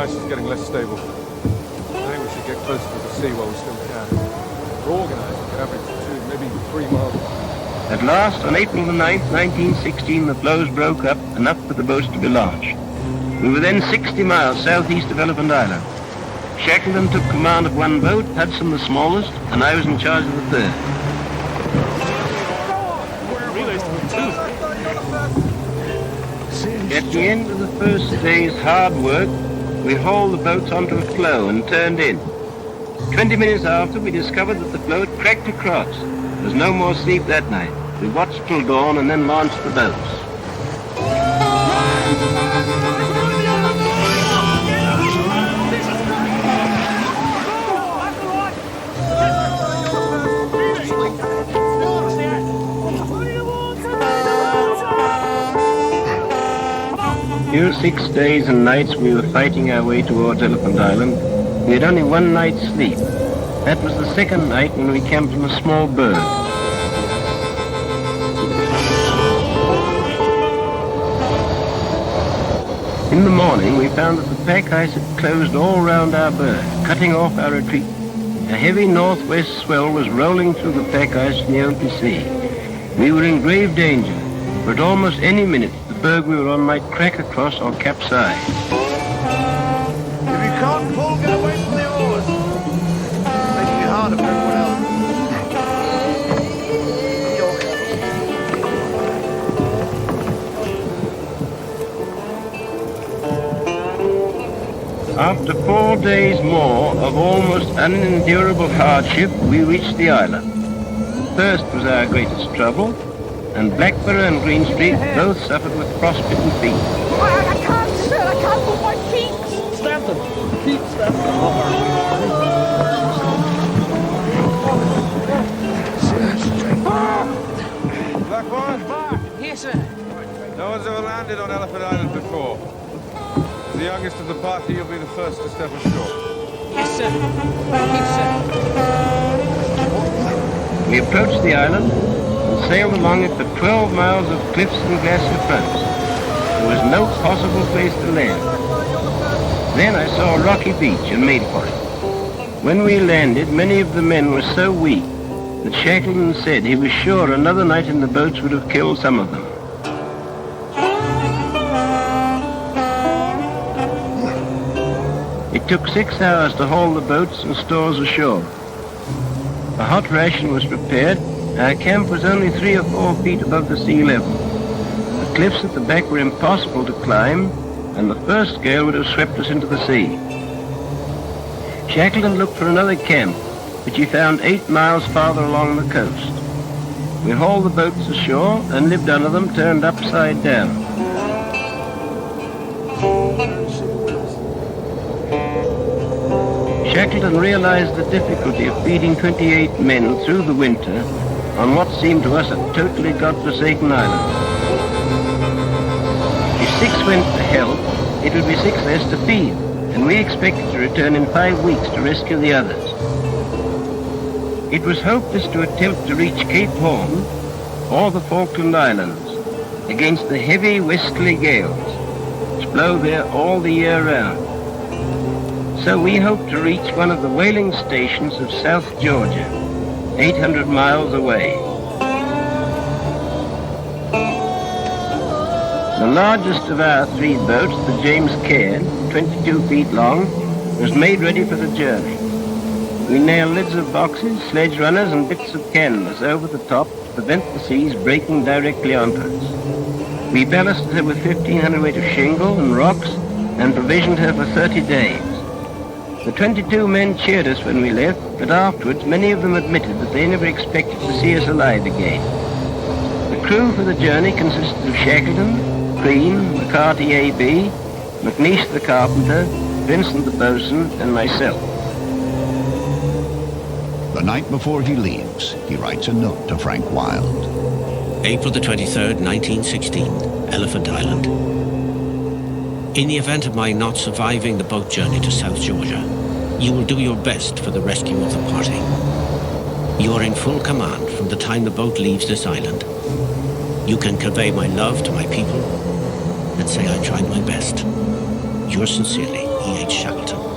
ice is getting less stable. I think we should get closer to the sea while we still can. We're organised. We can average 2, maybe 3 miles. At last, on April the 9th, 1916, the floes broke up enough for the boats to be launched. We were then 60 miles southeast of Elephant Island. Shackleton took command of one boat, Hudson the smallest, and I was in charge of the third. At the end of the first day's hard work, we hauled the boats onto a floe and turned in. 20 minutes after, we discovered that the floe had cracked across. There was no more sleep that night. We watched till dawn and then launched the boats. Here 6 days and nights we were fighting our way towards Elephant Island. We had only one night's sleep. That was the second night when we camped on a small berg. In the morning we found that the pack ice had closed all round our berg, cutting off our retreat. A heavy northwest swell was rolling through the pack ice in the open sea. We were in grave danger, for at almost any minute the berg we were on might crack across or capsize. If you can't pull, get away from the oars. Making it harder for everyone else. After 4 days more of almost unendurable hardship, we reached the island. Thirst was our greatest trouble, and Blackburrow and Greenstreet both suffered with frostbitten feet. I can't, sir. I can't move my feet. Stamp them. Keep stamping them. Blackburn? Here, sir. No one's ever landed on Elephant Island before. As the youngest of the party, you'll be the first to step ashore. Yes, sir. Yes, sir. We approached the island and sailed along it for 12 miles of cliffs and glacier fronts. There was no possible place to land. Then I saw a rocky beach and made for it. When we landed, many of the men were so weak that Shackleton said he was sure another night in the boats would have killed some of them. It took 6 hours to haul the boats and stores ashore. A hot ration was prepared. Our camp was only 3 or 4 feet above the sea level. The cliffs at the back were impossible to climb, and the first gale would have swept us into the sea. Shackleton looked for another camp, which he found 8 miles farther along the coast. We hauled the boats ashore and lived under them, turned upside down. Shackleton realized the difficulty of feeding 28 men through the winter on what seemed to us a totally godforsaken island. If 6 went to help, it would be 6 less to feed, and we expected to return in 5 weeks to rescue the others. It was hopeless to attempt to reach Cape Horn or the Falkland Islands against the heavy westerly gales which blow there all the year round. So we hoped to reach one of the whaling stations of South Georgia, 800 miles away. The largest of our 3 boats, the James Cairn, 22 feet long, was made ready for the journey. We nailed lids of boxes, sledge runners, and bits of canvas over the top to prevent the seas breaking directly onto us. We ballasted her with 1,500 weight of shingle and rocks and provisioned her for 30 days. The 22 men cheered us when we left, but afterwards many of them admitted that they never expected to see us alive again. The crew for the journey consisted of Shackleton, Crean, McCarty A.B., McNeish the carpenter, Vincent the boatswain, and myself. The night before he leaves, he writes a note to Frank Wild. April the 23rd, 1916, Elephant Island. In the event of my not surviving the boat journey to South Georgia, you will do your best for the rescue of the party. You are in full command from the time the boat leaves this island. You can convey my love to my people and say I tried my best. Yours sincerely, E.H. Shackleton.